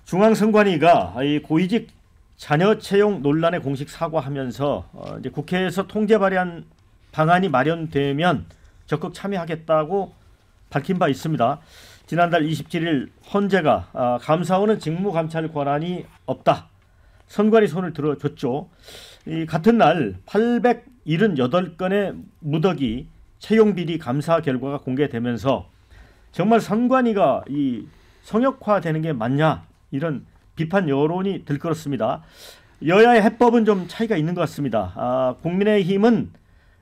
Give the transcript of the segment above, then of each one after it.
중앙선관위가 이 고위직 자녀 채용 논란에 공식 사과하면서 이제 국회에서 통제 발의한 방안이 마련되면 적극 참여하겠다고 밝힌 바 있습니다. 지난달 27일 헌재가 감사원은 직무감찰 권한이 없다. 선관위 손을 들어줬죠. 이 같은 날 878건의 무더기 채용 비리 감사 결과가 공개되면서 정말 선관위가 이 성역화되는 게 맞냐 이런 비판 여론이 들끓었습니다. 여야의 해법은 좀 차이가 있는 것 같습니다. 국민의힘은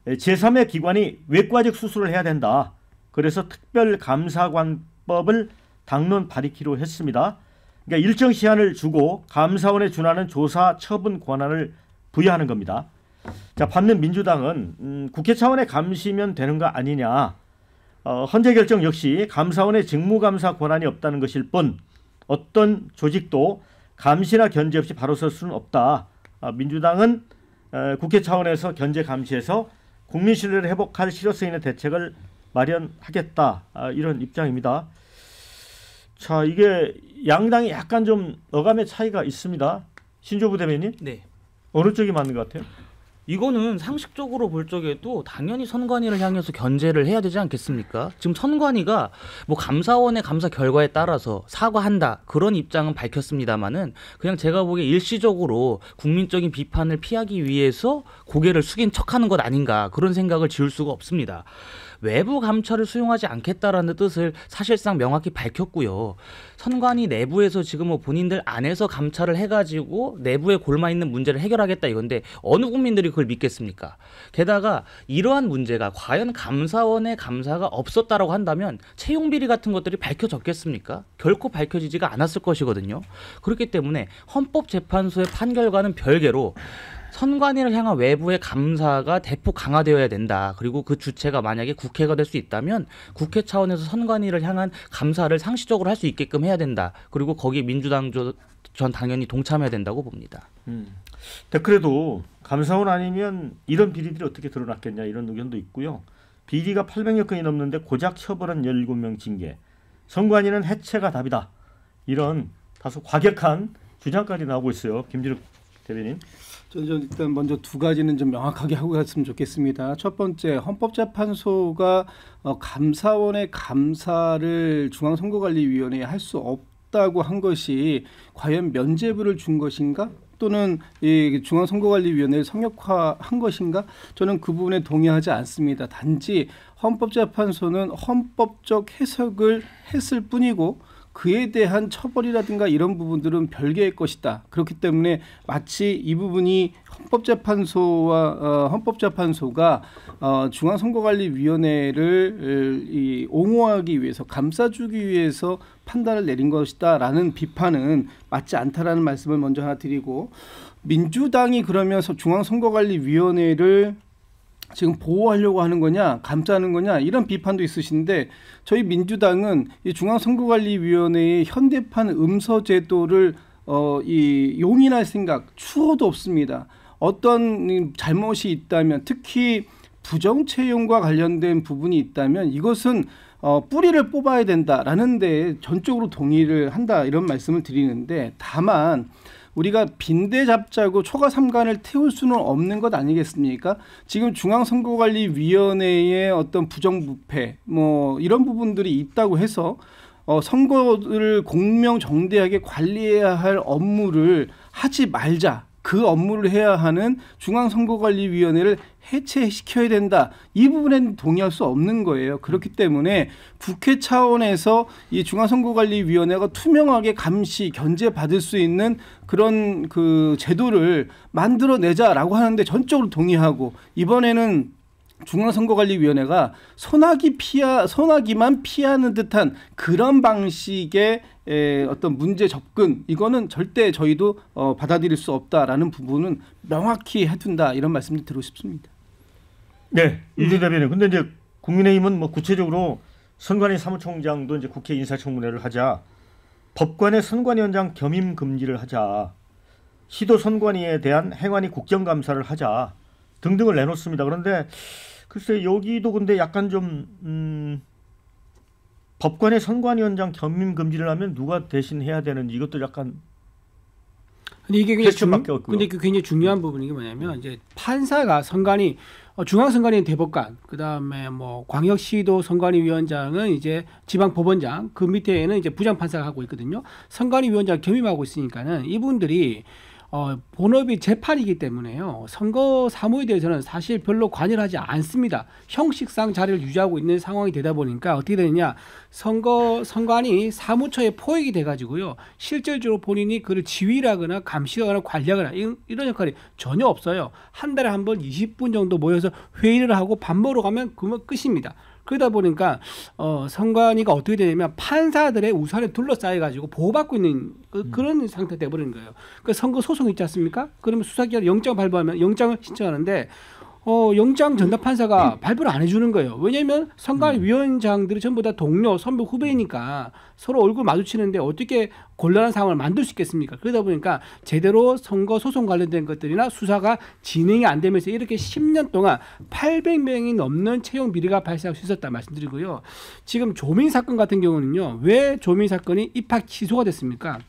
제3의 기관이 외과직 수술을 해야 된다. 그래서 특별감사관법을 당론 발의키로 했습니다. 그러니까 일정 시한을 주고 감사원에 준하는 조사 처분 권한을 부여하는 겁니다. 자, 반면 민주당은 국회 차원의 감시면 되는 거 아니냐. 헌재 결정 역시 감사원의 직무감사 권한이 없다는 것일 뿐 어떤 조직도 감시나 견제 없이 바로 설 수는 없다. 민주당은 국회 차원에서 견제 감시해서 국민 신뢰를 회복할 실효성 있는 대책을 마련하겠다. 이런 입장입니다. 자, 이게 양당이 약간 좀 어감의 차이가 있습니다. 신조부 대변인? 네. 어느 쪽이 맞는 것 같아요? 이거는 상식적으로 볼 적에도 당연히 선관위를 향해서 견제를 해야 되지 않겠습니까? 지금 선관위가 뭐 감사원의 감사 결과에 따라서 사과한다 그런 입장은 밝혔습니다만은 그냥 제가 보기에 일시적으로 국민적인 비판을 피하기 위해서 고개를 숙인 척하는 것 아닌가 그런 생각을 지울 수가 없습니다. 외부 감찰을 수용하지 않겠다라는 뜻을 사실상 명확히 밝혔고요. 선관위 내부에서 지금 뭐 본인들 안에서 감찰을 해가지고 내부에 골마 있는 문제를 해결하겠다 이건데 어느 국민들이 그걸 믿겠습니까? 게다가 이러한 문제가 과연 감사원의 감사가 없었다라고 한다면 채용 비리 같은 것들이 밝혀졌겠습니까? 결코 밝혀지지가 않았을 것이거든요. 그렇기 때문에 헌법재판소의 판결과는 별개로 선관위를 향한 외부의 감사가 대폭 강화되어야 된다. 그리고 그 주체가 만약에 국회가 될 수 있다면 국회 차원에서 선관위를 향한 감사를 상시적으로 할 수 있게끔 해야 된다. 그리고 거기에 민주당 전 당연히 동참해야 된다고 봅니다. 그래도 감사원 아니면 이런 비리들이 어떻게 드러났겠냐 이런 의견도 있고요. 비리가 800여 건이 넘는데 고작 처벌은 17명 징계. 선관위는 해체가 답이다. 이런 다소 과격한 주장까지 나오고 있어요. 김진욱 대변인. 저는 일단 먼저 두 가지는 좀 명확하게 하고 갔으면 좋겠습니다. 첫 번째, 헌법재판소가 감사원의 감사를 중앙선거관리위원회에 할 수 없다고 한 것이 과연 면죄부를 준 것인가? 또는 이 중앙선거관리위원회를 성역화한 것인가? 저는 그 부분에 동의하지 않습니다. 단지 헌법재판소는 헌법적 해석을 했을 뿐이고 그에 대한 처벌이라든가 이런 부분들은 별개의 것이다. 그렇기 때문에 마치 이 부분이 헌법재판소가 중앙선거관리위원회를 옹호하기 위해서 감싸주기 위해서 판단을 내린 것이다라는 비판은 맞지 않다라는 말씀을 먼저 하나 드리고 민주당이 그러면서 중앙선거관리위원회를 지금 보호하려고 하는 거냐 감싸는 거냐 이런 비판도 있으신데 저희 민주당은 이 중앙선거관리위원회의 현대판 음서제도를 용인할 생각 추호도 없습니다. 어떤 잘못이 있다면 특히 부정채용과 관련된 부분이 있다면 이것은 뿌리를 뽑아야 된다라는 데 전적으로 동의를 한다 이런 말씀을 드리는데 다만 우리가 빈대 잡자고 초과 삼간을 태울 수는 없는 것 아니겠습니까? 지금 중앙선거관리위원회의 어떤 부정부패 뭐 이런 부분들이 있다고 해서 선거를 공명정대하게 관리해야 할 업무를 하지 말자. 그 업무를 해야 하는 중앙선거관리위원회를 해체시켜야 된다. 이 부분에는 동의할 수 없는 거예요. 그렇기 때문에 국회 차원에서 이 중앙선거관리위원회가 투명하게 감시, 견제받을 수 있는 그런 그 제도를 만들어내자라고 하는데 전적으로 동의하고 이번에는 중앙선거관리위원회가 소나기만 피하는 듯한 그런 방식의 어떤 문제 접근 이거는 절대 저희도 받아들일 수 없다라는 부분은 명확히 해둔다 이런 말씀도 드리고 싶습니다. 네, 이준 대변인. 근데 이제 국민의힘은 뭐 구체적으로 선관위 사무총장도 이제 국회 인사청문회를 하자, 법관의 선관위원장 겸임 금지를 하자, 시도 선관위에 대한 행안위 국정감사를 하자 등등을 내놓습니다. 그런데 글쎄 여기도 근데 약간 좀 법관의 선관위원장 겸임 금지를 하면 누가 대신 해야 되는지 이것도 약간 근데 이게 퀘스천밖에 없고요. 근데 굉장히 중요한 부분이 뭐냐면 이제 판사가 선관위 중앙선관위는 대법관, 그다음에 뭐 광역시도 선관위위원장은 이제 지방법원장, 그 밑에는 이제 부장판사가 하고 있거든요. 선관위위원장 겸임하고 있으니까는 이분들이 본업이 재판이기 때문에요. 선거 사무에 대해서는 사실 별로 관여를 하지 않습니다. 형식상 자리를 유지하고 있는 상황이 되다 보니까 어떻게 되느냐, 선관위 사무처에 포획이 돼가지고요. 실질적으로 본인이 그를 지휘하거나 감시하거나 관리하거나 이런 역할이 전혀 없어요. 한 달에 한 번 20분 정도 모여서 회의를 하고 밥 먹으러 가면 그만 끝입니다. 그러다 보니까 선관위가 어떻게 되냐면 판사들의 우산에 둘러싸여 가지고 보호받고 있는 그런 상태가 돼버리는 거예요. 그 선거 소송 있지 않습니까? 그러면 수사기관 영장 발부하면 영장을 신청하는데 영장 전담 판사가 발부를 안 해주는 거예요. 왜냐하면 선관위 위원장들이 전부 다 동료, 선배, 후배니까 서로 얼굴 마주치는데 어떻게 곤란한 상황을 만들 수 있겠습니까? 그러다 보니까 제대로 선거 소송 관련된 것들이나 수사가 진행이 안 되면서 이렇게 10년 동안 800명이 넘는 채용 비리가 발생할 수 있었다 말씀드리고요. 지금 조민 사건 같은 경우는요. 왜 조민 사건이 입학 취소가 됐습니까?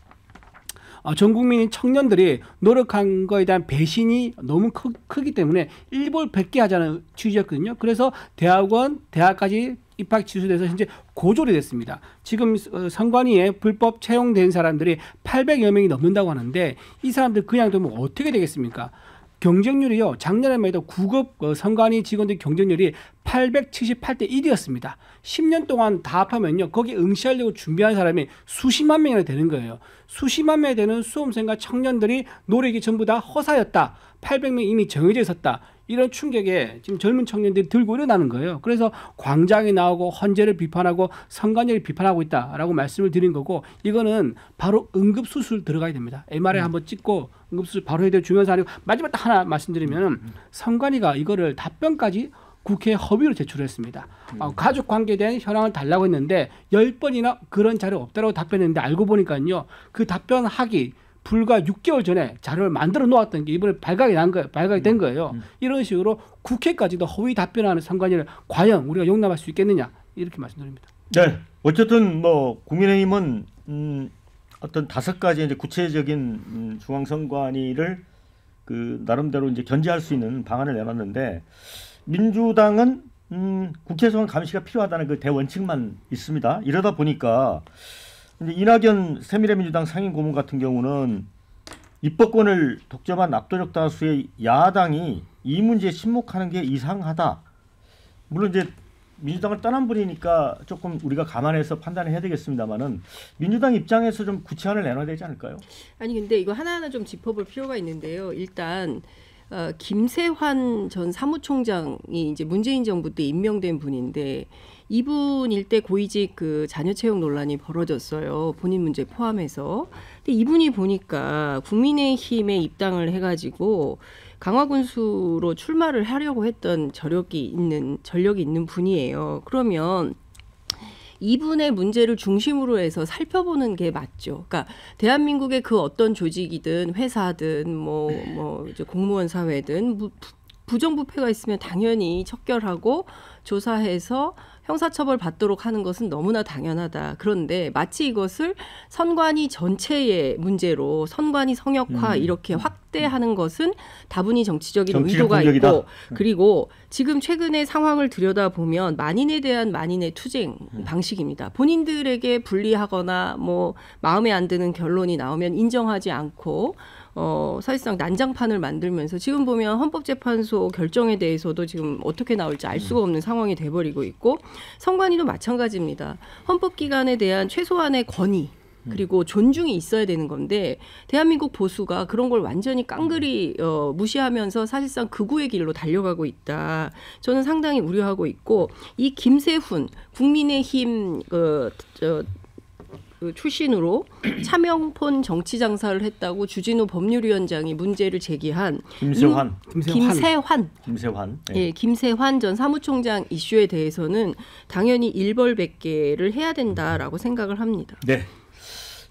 전 국민 청년들이 노력한 거에 대한 배신이 너무 크기 때문에 일벌백계 하자는 취지였거든요. 그래서 대학까지 입학 취소돼서 현재 고졸이 됐습니다. 지금 선관위에 불법 채용된 사람들이 800여 명이 넘는다고 하는데 이 사람들 그냥 두면 어떻게 되겠습니까? 경쟁률이요. 작년에만 해도 9급 선관위 직원들 경쟁률이 878대 1이었습니다. 10년 동안 다 합하면요. 거기 응시하려고 준비한 사람이 수십만 명이나 되는 거예요. 수십만 명이 되는 수험생과 청년들이 노력이 전부 다 허사였다. 800명 이미 정해져 있었다. 이런 충격에 지금 젊은 청년들이 들고 일어나는 거예요. 그래서 광장에 나오고 헌재를 비판하고 선관위를 비판하고 있다라고 말씀을 드린 거고, 이거는 바로 응급수술 들어가야 됩니다. MRI 한번 찍고 응급수술 바로 해야 될 중요한 사안이고, 마지막 딱 하나 말씀드리면 선관위가 이거를 답변까지 국회에 허위로 제출했습니다. 가족 관계에 대한 현황을 달라고 했는데 10번이나 그런 자료 없다라고 답변했는데 알고 보니까요. 그 답변하기 불과 6개월 전에 자료를 만들어 놓았던 게 이번에 발각이 된 거예요. 이런 식으로 국회까지도 허위 답변하는 선관위를 과연 우리가 용납할 수 있겠느냐, 이렇게 말씀드립니다. 네, 어쨌든 뭐 국민의힘은 어떤 5가지 이제 구체적인 중앙선관위를 그 나름대로 이제 견제할 수 있는 방안을 내놨는데, 민주당은 국회에서 감시가 필요하다는 그 대원칙만 있습니다. 이러다 보니까 이제 이낙연 새미래민주당 상임고문 같은 경우는 입법권을 독점한 압도적 다수의 야당이 이 문제에 침묵하는 게 이상하다. 물론 이제 민주당을 떠난 분이니까 조금 우리가 감안해서 판단을 해야 되겠습니다만은 민주당 입장에서 좀 구체안을 내놔야 되지 않을까요? 아니 근데 이거 하나하나 좀 짚어볼 필요가 있는데요. 일단 김세환 전 사무총장이 이제 문재인 정부 때 임명된 분인데, 이분 일대 고위직 그 자녀 채용 논란이 벌어졌어요. 본인 문제 포함해서. 근데 이분이 보니까 국민의힘에 입당을 해가지고 강화군수로 출마를 하려고 했던 전력이 있는 분이에요. 그러면 이분의 문제를 중심으로 해서 살펴보는 게 맞죠. 그러니까 대한민국의 그 어떤 조직이든 회사든 뭐 이제 공무원 사회든 부정부패가 있으면 당연히 척결하고 조사해서 형사처벌 받도록 하는 것은 너무나 당연하다. 그런데 마치 이것을 선관위 전체의 문제로 선관위 성역화 이렇게 확대하는 것은 다분히 정치적 의도가 공격이다. 있고, 그리고 지금 최근의 상황을 들여다보면 만인에 대한 만인의 투쟁 방식입니다. 본인들에게 불리하거나 뭐 마음에 안 드는 결론이 나오면 인정하지 않고 사실상 난장판을 만들면서 지금 보면 헌법재판소 결정에 대해서도 지금 어떻게 나올지 알 수가 없는 상황이 돼버리고 있고, 선관위도 마찬가지입니다. 헌법기관에 대한 최소한의 권위 그리고 존중이 있어야 되는 건데, 대한민국 보수가 그런 걸 완전히 깡그리 무시하면서 사실상 극우의 길로 달려가고 있다. 저는 상당히 우려하고 있고, 이 김세훈 국민의힘 출신으로 차명폰 정치 장사를 했다고 주진우 법률위원장이 문제를 제기한 김세환. 네. 예, 김세환 전 사무총장 이슈에 대해서는 당연히 일벌백계를 해야 된다라고 생각을 합니다. 네.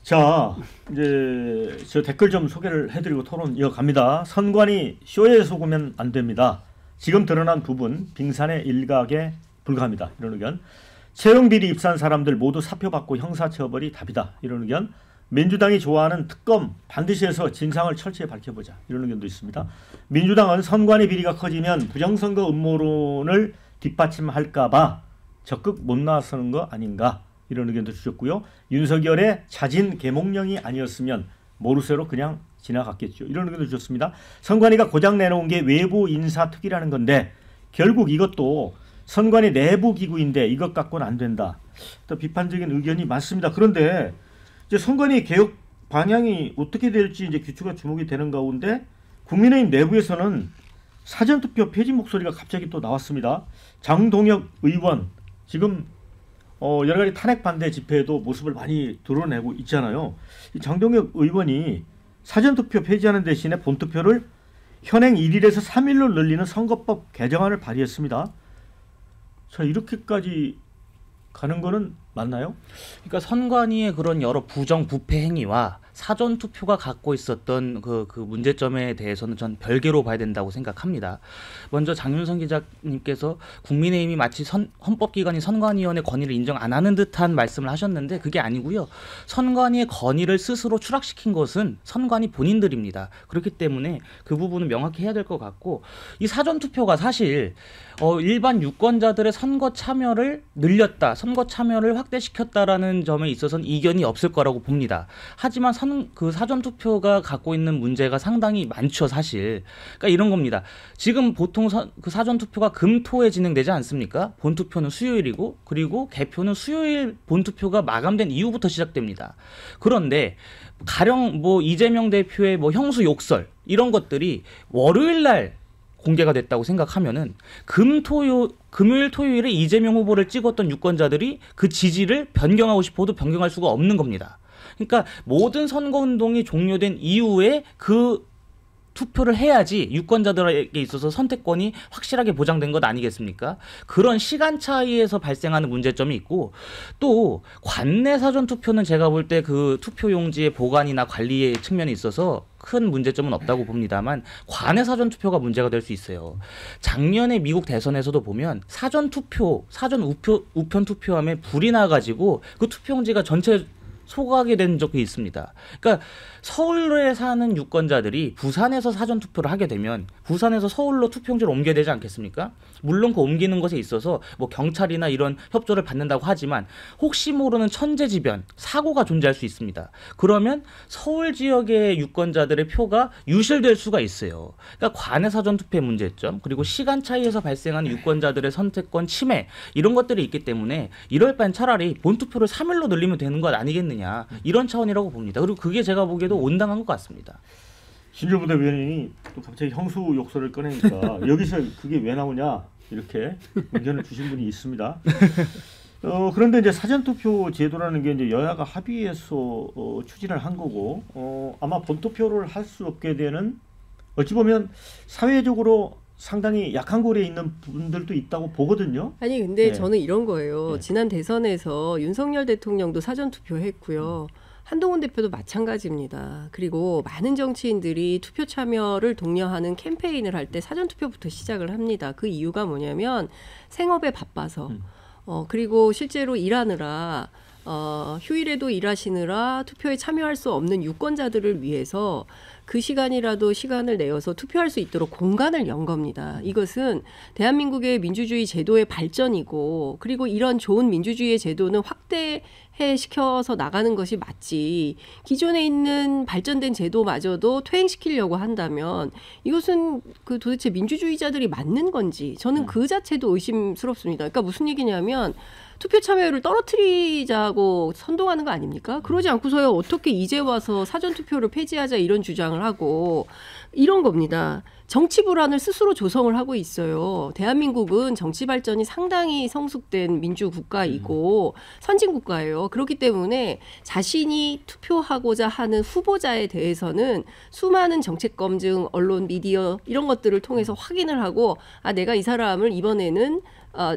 자, 이제 저 댓글 좀 소개를 해드리고 토론 이어갑니다. 선관위 쇼에 속으면 안 됩니다. 지금 드러난 부분 빙산의 일각에 불과합니다. 이런 의견. 채용 비리 입사한 사람들 모두 사표받고 형사처벌이 답이다. 이런 의견. 민주당이 좋아하는 특검 반드시 해서 진상을 철저히 밝혀보자. 이런 의견도 있습니다. 민주당은 선관위 비리가 커지면 부정선거 음모론을 뒷받침할까 봐 적극 못 나서는 거 아닌가. 이런 의견도 주셨고요. 윤석열의 자진 계몽령이 아니었으면 모르쇠로 그냥 지나갔겠죠. 이런 의견도 주셨습니다. 선관위가 고장 내놓은 게 외부 인사 특위라는 건데 결국 이것도 선관위 내부 기구인데 이것 갖고는 안 된다. 또 비판적인 의견이 많습니다. 그런데 이제 선관위 개혁 방향이 어떻게 될지 이제 귀추가 주목이 되는 가운데 국민의힘 내부에서는 사전투표 폐지 목소리가 갑자기 또 나왔습니다. 장동혁 의원 지금 여러 가지 탄핵 반대 집회에도 모습을 많이 드러내고 있잖아요. 이 장동혁 의원이 사전투표 폐지하는 대신에 본투표를 현행 1일에서 3일로 늘리는 선거법 개정안을 발의했습니다. 자, 이렇게까지 가는 거는 맞나요? 그러니까 선관위의 그런 여러 부정 부패 행위와 사전 투표가 갖고 있었던 그 문제점에 대해서는 전 별개로 봐야 된다고 생각합니다. 먼저 장윤선 기자님께서 국민의힘이 마치 헌법기관인 선관위원회 권위를 인정 안 하는 듯한 말씀을 하셨는데 그게 아니고요. 선관위의 권위를 스스로 추락시킨 것은 선관위 본인들입니다. 그렇기 때문에 그 부분은 명확히 해야 될 것 같고 이 사전 투표가 사실 일반 유권자들의 선거 참여를 늘렸다, 선거 참여를 확대시켰다라는 점에 있어서는 이견이 없을 거라고 봅니다. 하지만 그 사전 투표가 갖고 있는 문제가 상당히 많죠, 사실. 그러니까 이런 겁니다. 지금 보통 그 사전 투표가 금토에 진행되지 않습니까? 본 투표는 수요일이고 그리고 개표는 수요일 본 투표가 마감된 이후부터 시작됩니다. 그런데 가령 이재명 대표의 형수 욕설 이런 것들이 월요일 날 공개가 됐다고 생각하면은 금요일 토요일에 이재명 후보를 찍었던 유권자들이 그 지지를 변경하고 싶어도 변경할 수가 없는 겁니다. 그러니까 모든 선거운동이 종료된 이후에 그 투표를 해야지 유권자들에게 있어서 선택권이 확실하게 보장된 것 아니겠습니까? 그런 시간 차이에서 발생하는 문제점이 있고 또 관내 사전 투표는 제가 볼 때 그 투표용지의 보관이나 관리의 측면에 있어서 큰 문제점은 없다고 봅니다만 관내 사전 투표가 문제가 될 수 있어요. 작년에 미국 대선에서도 보면 사전 우편 투표함에 불이 나가지고 그 투표용지가 전체 소각이 된 적이 있습니다. 그러니까 서울에 사는 유권자들이 부산에서 사전 투표를 하게 되면 부산에서 서울로 투표용지를 옮겨야 되지 않겠습니까? 물론 그 옮기는 것에 있어서 경찰이나 이런 협조를 받는다고 하지만 혹시 모르는 천재지변, 사고가 존재할 수 있습니다. 그러면 서울 지역의 유권자들의 표가 유실될 수가 있어요. 그러니까 관내 사전 투표의 문제점, 그리고 시간 차이에서 발생하는 유권자들의 선택권 침해 이런 것들이 있기 때문에 이럴 바엔 차라리 본 투표를 3일로 늘리면 되는 것 아니겠느냐 이런 차원이라고 봅니다. 그리고 그게 제가 보기에도 온당한 것 같습니다. 신조부대 위원장이 또 갑자기 형수 욕설을 꺼내니까 여기서 그게 왜 나오냐 이렇게 의견을 주신 분이 있습니다. 그런데 이제 사전투표 제도라는 게 이제 여야가 합의해서 추진을 한 거고 아마 본투표를 할 수 없게 되는 어찌 보면 사회적으로 상당히 약한 고리에 있는 분들도 있다고 보거든요. 아니 근데 네. 저는 이런 거예요. 네. 지난 대선에서 윤석열 대통령도 사전투표했고요. 한동훈 대표도 마찬가지입니다. 그리고 많은 정치인들이 투표 참여를 독려하는 캠페인을 할 때 사전투표부터 시작을 합니다. 그 이유가 뭐냐면 생업에 바빠서 그리고 실제로 일하느라 휴일에도 일하시느라 투표에 참여할 수 없는 유권자들을 위해서 그 시간이라도 시간을 내어서 투표할 수 있도록 공간을 연 겁니다. 이것은 대한민국의 민주주의 제도의 발전이고 그리고 이런 좋은 민주주의의 제도는 시켜서 나가는 것이 맞지 기존에 있는 발전된 제도마저도 퇴행시키려고 한다면 이것은 그 도대체 민주주의자들이 맞는 건지 저는 그 자체도 의심스럽습니다. 그러니까 무슨 얘기냐면 투표 참여율을 떨어뜨리자고 선동하는 거 아닙니까? 그러지 않고서요 어떻게 이제 와서 사전투표를 폐지하자 이런 주장을 하고 이런 겁니다. 정치 불안을 스스로 조성을 하고 있어요. 대한민국은 정치 발전이 상당히 성숙된 민주국가이고 선진국가예요. 그렇기 때문에 자신이 투표하고자 하는 후보자에 대해서는 수많은 정책 검증, 언론, 미디어 이런 것들을 통해서 확인을 하고 내가 이 사람을 이번에는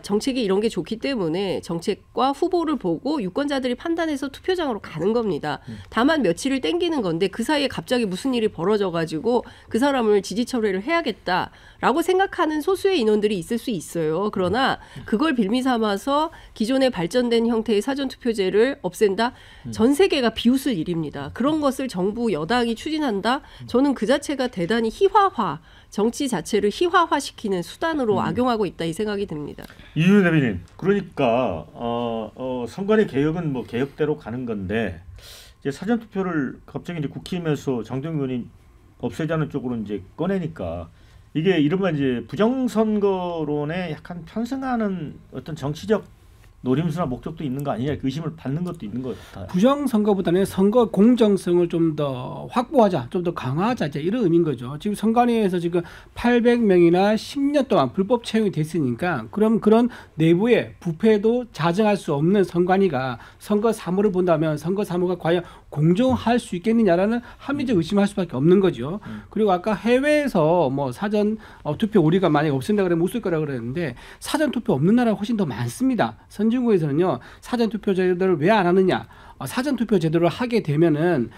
정책이 이런 게 좋기 때문에 정책과 후보를 보고 유권자들이 판단해서 투표장으로 가는 겁니다. 다만 며칠을 땡기는 건데 그 사이에 갑자기 무슨 일이 벌어져가지고 그 사람을 지지 철회를 해야겠다라고 생각하는 소수의 인원들이 있을 수 있어요. 그러나 그걸 빌미 삼아서 기존의 발전된 형태의 사전투표제를 없앤다? 전 세계가 비웃을 일입니다. 그런 것을 정부 여당이 추진한다? 저는 그 자체가 대단히 희화화, 정치 자체를 희화화시키는 수단으로 악용하고 있다 이 생각이 듭니다. 이준우 대변인, 그러니까 선관위 개혁은 뭐 개혁대로 가는 건데 이제 사전 투표를 갑자기 이제 국힘에서 장동영 의원이 없애자는 쪽으로 이제 꺼내니까 이게 이른바 이제 부정선거론에 약간 편승하는 어떤 정치적 노림수나 목적도 있는 거 아니냐, 그 의심을 받는 것도 있는 것 같아요. 부정선거보다는 선거 공정성을 좀 더 확보하자, 좀 더 강화하자, 이제 이런 의미인 거죠. 지금 선관위에서 지금 800명이나 10년 동안 불법 채용이 됐으니까 그럼 그런 내부의 부패도 자정할 수 없는 선관위가 선거 사무를 본다면 선거 사무가 과연 공정할 수 있겠느냐라는 합리적 의심할 수밖에 없는 거죠. 그리고 아까 해외에서 뭐 사전 투표 우리가 만약에 없앤다 그러면 웃을 거라 그랬는데 사전 투표 없는 나라가 훨씬 더 많습니다. 선진국에서는요 사전 투표 제도를 왜 안 하느냐? 사전 투표 제도를 하게 되면은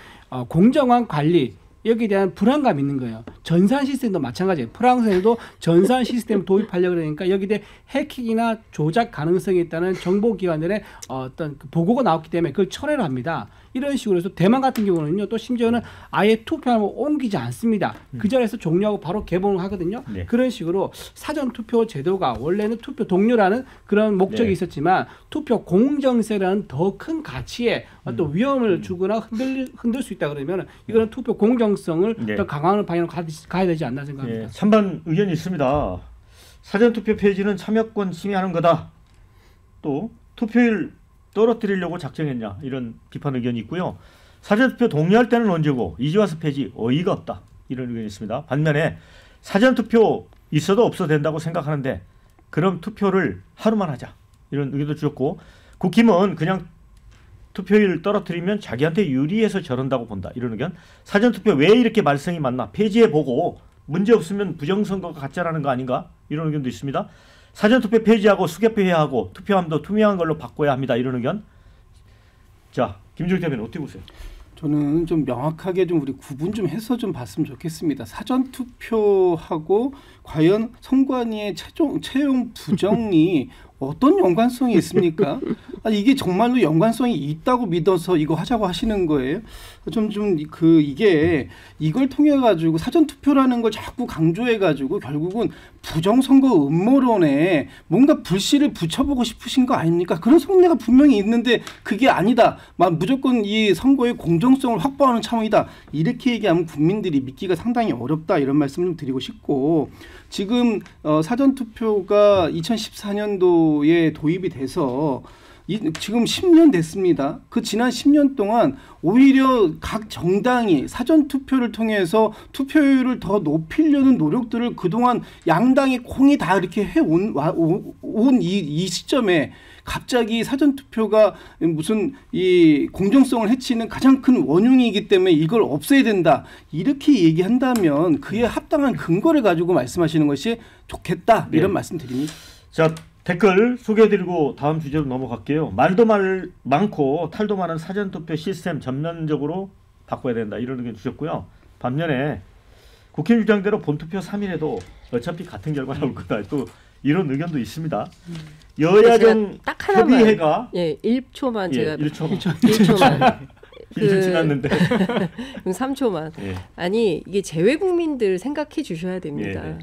공정한 관리 여기에 대한 불안감이 있는 거예요. 전산 시스템도 마찬가지예요. 프랑스에도 전산 시스템을 도입하려고 그러니까 여기에 대해 해킹이나 조작 가능성이 있다는 정보기관들의 어떤 그 보고가 나왔기 때문에 그걸 철회를 합니다. 이런 식으로 해서 대만 같은 경우는요. 또 심지어는 아예 투표함을 옮기지 않습니다. 그 자리에서 종료하고 바로 개봉을 하거든요. 네. 그런 식으로 사전투표 제도가 원래는 투표 동료라는 그런 목적이 네. 있었지만 투표 공정성이라는 더 큰 가치에 어떤 위험을 주거나 흔들 수 있다 그러면 이거는 투표 공정성을 네. 더 강화하는 방향으로 가야 되지 않나 생각합니다. 예, 찬반 의견이 있습니다. 사전투표 폐지는 참여권 침해하는 거다. 또 투표율 떨어뜨리려고 작정했냐, 이런 비판 의견이 있고요. 사전투표 동의할 때는 언제고 이제 와서 폐지 어이가 없다, 이런 의견이 있습니다. 반면에 사전투표 있어도 없어도 된다고 생각하는데 그럼 투표를 하루만 하자, 이런 의견도 주셨고, 국힘은 그냥 투표율 떨어뜨리면 자기한테 유리해서 저런다고 본다, 이런 의견. 사전투표 왜 이렇게 말썽이 많나, 폐지해보고 문제 없으면 부정선거가 가짜라는 거 아닌가, 이런 의견도 있습니다. 사전투표 폐지하고 수개표해야 하고 투표함도 투명한 걸로 바꿔야 합니다, 이런 의견. 자, 김준일 대변인 어떻게 보세요? 저는 좀 명확하게 좀 우리 구분 좀 해서 좀 봤으면 좋겠습니다. 사전 투표하고 과연 선관위의 채용 부정이 어떤 연관성이 있습니까? 이게 정말로 연관성이 있다고 믿어서 이거 하자고 하시는 거예요? 이게 이걸 통해 가지고 사전 투표라는 걸 자꾸 강조해 가지고 결국은 부정선거 음모론에 뭔가 불씨를 붙여보고 싶으신 거 아닙니까? 그런 속내가 분명히 있는데 그게 아니다. 무조건 이 선거의 공정성을 확보하는 차원이다. 이렇게 얘기하면 국민들이 믿기가 상당히 어렵다, 이런 말씀 좀 드리고 싶고, 지금 사전투표가 2014년도에 도입이 돼서 지금 10년 됐습니다. 그 지난 10년 동안 오히려 각 정당이 사전투표를 통해서 투표율을 더 높이려는 노력들을 그동안 양당이 공이 다 이렇게 해온 이 시점에 갑자기 사전투표가 무슨 이 공정성을 해치는 가장 큰 원흉이기 때문에 이걸 없애야 된다, 이렇게 얘기한다면 그에 합당한 근거를 가지고 말씀하시는 것이 좋겠다, 이런 네. 말씀 드립니다. 자, 댓글 소개해드리고 다음 주제로 넘어갈게요. 말도 많고 탈도 많은 사전투표 시스템 전면적으로 바꿔야 된다, 이런 의견 주셨고요. 반면에 국힘 주장대로 본투표 3일에도 어차피 같은 결과 나올 거다, 또 이런 의견도 있습니다. 여야정 딱 하나만, 협의회가 1초만 제가 1초만 1초만 지났는데 3초만. 예. 아니 이게 재외 국민들 생각해 주셔야 됩니다. 네.